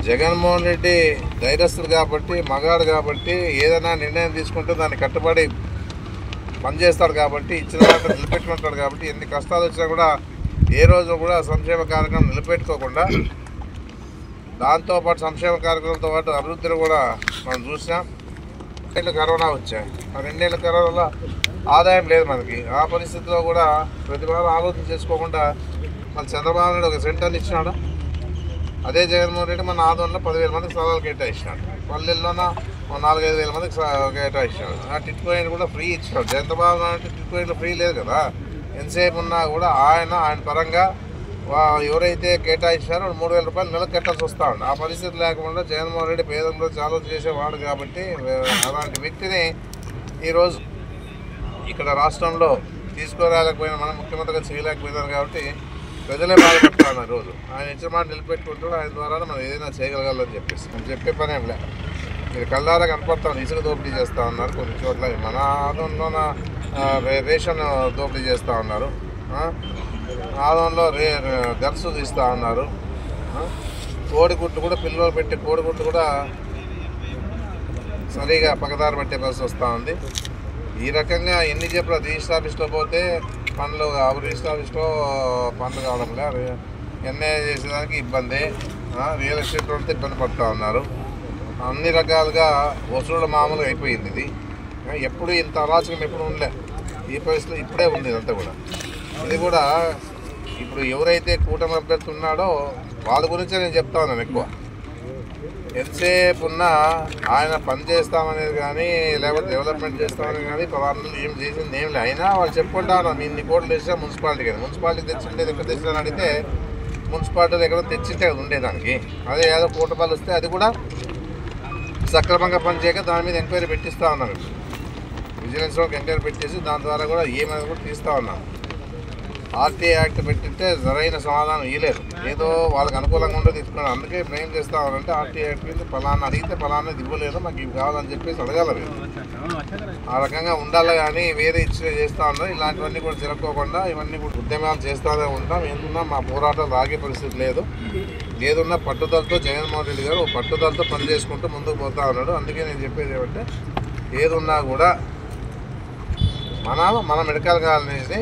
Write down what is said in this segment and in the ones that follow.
జగన్మోహన్ రెడ్డి ధైర్యస్తుడు కాబట్టి, మగాడు కాబట్టి, ఏదైనా నిర్ణయం తీసుకుంటే దాన్ని కట్టుబడి పనిచేస్తాడు కాబట్టి, ఇచ్చిన మాట నిలబెట్టుకుంటాడు కాబట్టి, ఎన్ని కష్టాలు వచ్చినా కూడా ఏ రోజు కూడా సంక్షేమ కార్యక్రమం నిలబెట్టుకోకుండా దాంతోపాటు సంక్షేమ కార్యక్రమంతో పాటు అభివృద్ధిని కూడా మనం చూసినాం. 2 ఏళ్ళు కరోనా వచ్చాయి. ఆ 2 ఏళ్ళ కరోనాలో ఆదాయం లేదు మనకి. ఆ పరిస్థితిలో కూడా ప్రతి వారం ఆలోచన చేసుకోకుండా మన చంద్రబాబు నాయుడు ఒక సెంటర్లు ఇచ్చినాడు. అదే జగన్మోహన్ రెడ్డి మన ఆదోళనలో 10,000 మందికి స్థలాలు కేటాయించినాడు. పల్లెల్లోన 4-5 వేల మందికి కేటాయించినాడు. ఆ టిట్కోయిన్ కూడా ఫ్రీ ఇచ్చినాడు. చంద్రబాబు నాయుడు టిట్కోయిన్లో ఫ్రీ లేదు కదా. ఎంతసేపు ఉన్నా కూడా ఆయన పరంగా ఎవరైతే కేటాయించారో 3,000 రూపాయలు నెలకు కట్టాల్సి వస్తూ ఉంది. ఆ పరిస్థితి లేకుండా జగన్మోహన్ రెడ్డి పేదల్లో చాలా చేసేవాడు కాబట్టి అలాంటి వ్యక్తిని ఈరోజు ఇక్కడ రాష్ట్రంలో తీసుకురాలేకపోయినా, మనం ముఖ్యమంత్రిగా చేయలేకపోయినారు కాబట్టి ప్రజలే బాధపడుతున్నారు. రోజు ఆయన ఇచ్చిన మాట నిలబెట్టుకుంటాడు. ఆయన ద్వారా మనం ఏదైనా చేయగలగాలని చెప్పేసి మనం చెప్పే పని ఏం లేదు. మీరు కళ్ళారా కనపడతాం. ఇసుక దోపిడీ చేస్తూ ఉన్నారు కొన్ని చోట్ల. మన ఆదంలోన రేషన్ దోపిడీ చేస్తూ ఉన్నారు. ఆదంలో దర్సు తీస్తూ ఉన్నారు. కోడిగుడ్లు కూడా పిల్లలు పెట్టి కోడిగుడ్లు కూడా సరిగా పక్కదారి పట్టే పరిస్థితి వస్తూ ఉంది. ఈ రకంగా ఎన్ని చెప్పినా రిజిస్టర్ ఆఫీస్లో పోతే పనులు రిజిస్టర్ ఆఫీస్లో పనులు కావడం లేదు. ఎన్ఐ చేసేదానికి ఇబ్బంది. రియల్ ఎస్టేట్ వాళ్ళతో ఇబ్బంది పడుతూ ఉన్నారు. అన్ని రకాలుగా వసూళ్ళు మామూలుగా అయిపోయింది. ఇది ఎప్పుడు ఇంత అరాచకం ఎప్పుడు ఉండలే. ఈ పరిస్థితిలో ఇప్పుడే ఉంది ఇదంతా కూడా. ఇది కూడా ఇప్పుడు ఎవరైతే కూటమి అభ్యర్థి ఉన్నాడో వాళ్ళ గురించే నేను చెప్తా ఉన్నాను ఎక్కువ. ఎంతసేపు ఉన్నా ఆయన పని చేస్తామనేది కానీ, లేకపోతే డెవలప్మెంట్ చేస్తామనేది కానీ పలానా ఏం చేసింది ఏం లేదు. అయినా వాళ్ళు చెప్పుకుంటా ఉన్నారు ఇన్ని కోట్లు తెచ్చినా మున్సిపాలిటీకి అని. మున్సిపాలిటీకి తెచ్చిండేది ఎక్కడ తెచ్చినా అడిగితే మున్సిపాలిటీలో ఎక్కడ తెచ్చింటే ఉండేదానికి. అదే ఏదో కోటి రూపాయలు వస్తే అది కూడా సక్రమంగా పనిచేయక దాని మీద ఎంక్వైరీ పెట్టిస్తూ ఉన్నారు. విజిలెన్స్ వాళ్ళకి ఎంక్వైరీ పెట్టేసి దాని ద్వారా కూడా ఏమైనా కూడా తీస్తూ ఉన్నాం. ఆర్టీఐ యాక్ట్ పెట్టితే సరైన సమాధానం ఇవ్వలేదు. ఏదో వాళ్ళకి అనుకూలంగా ఉండదు తీసుకున్నారు. అందుకే ఇప్పుడు ఏం చేస్తా ఉన్నారంటే ఆర్టీఐ యాక్ట్ మీద ఫలానా అడిగితే ఫలానా ఇవ్వలేదు, మాకు ఇవి కావాలని చెప్పేసి అడగాలి. ఆ రకంగా ఉండాలి కానీ వేరే ఇచ్చి చేస్తూ ఉన్నారు. ఇలాంటివన్నీ కూడా జరగకోకుండా ఇవన్నీ కూడా ఉద్యమాలు చేస్తూనే ఉంటాం. ఎందుకున్నా మా పోరాటాలు ఆగే పరిస్థితి లేదు. ఏదున్నా పట్టుదలతో జగన్మోహన్ రెడ్డి గారు పట్టుదలతో పని చేసుకుంటూ ముందుకు పోతా ఉన్నాడు. అందుకే నేను చెప్పేది ఏమంటే ఏదున్నా కూడా మన మెడికల్ కాలనీని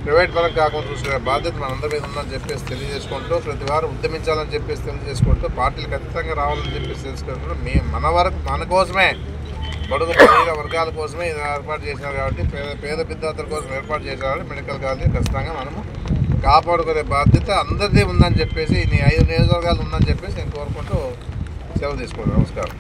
ప్రైవేట్ పరం కాకుండా చూసుకునే బాధ్యత మనందరి మీద ఉందని చెప్పేసి తెలియజేసుకుంటూ, ప్రతి వారు ఉద్యమించాలని చెప్పేసి తెలియజేసుకుంటూ, పార్టీలు ఖచ్చితంగా రావాలని చెప్పేసి తెలుసుకుంటూ మన వరకు మన కోసమే, బడుగు బలహీన వర్గాల కోసమే ఇది ఏర్పాటు చేశారు కాబట్టి, పేద విద్యార్థుల కోసం ఏర్పాటు చేశారు కాబట్టి మెడికల్ కాలేజీ ఖచ్చితంగా మనము కాపాడుకునే బాధ్యత అందరిది ఉందని చెప్పేసి, ఈ 5 నియోజకవర్గాలు ఉందని చెప్పేసి నేను కోరుకుంటూ సెలవు తీసుకుంటాను. నమస్కారం.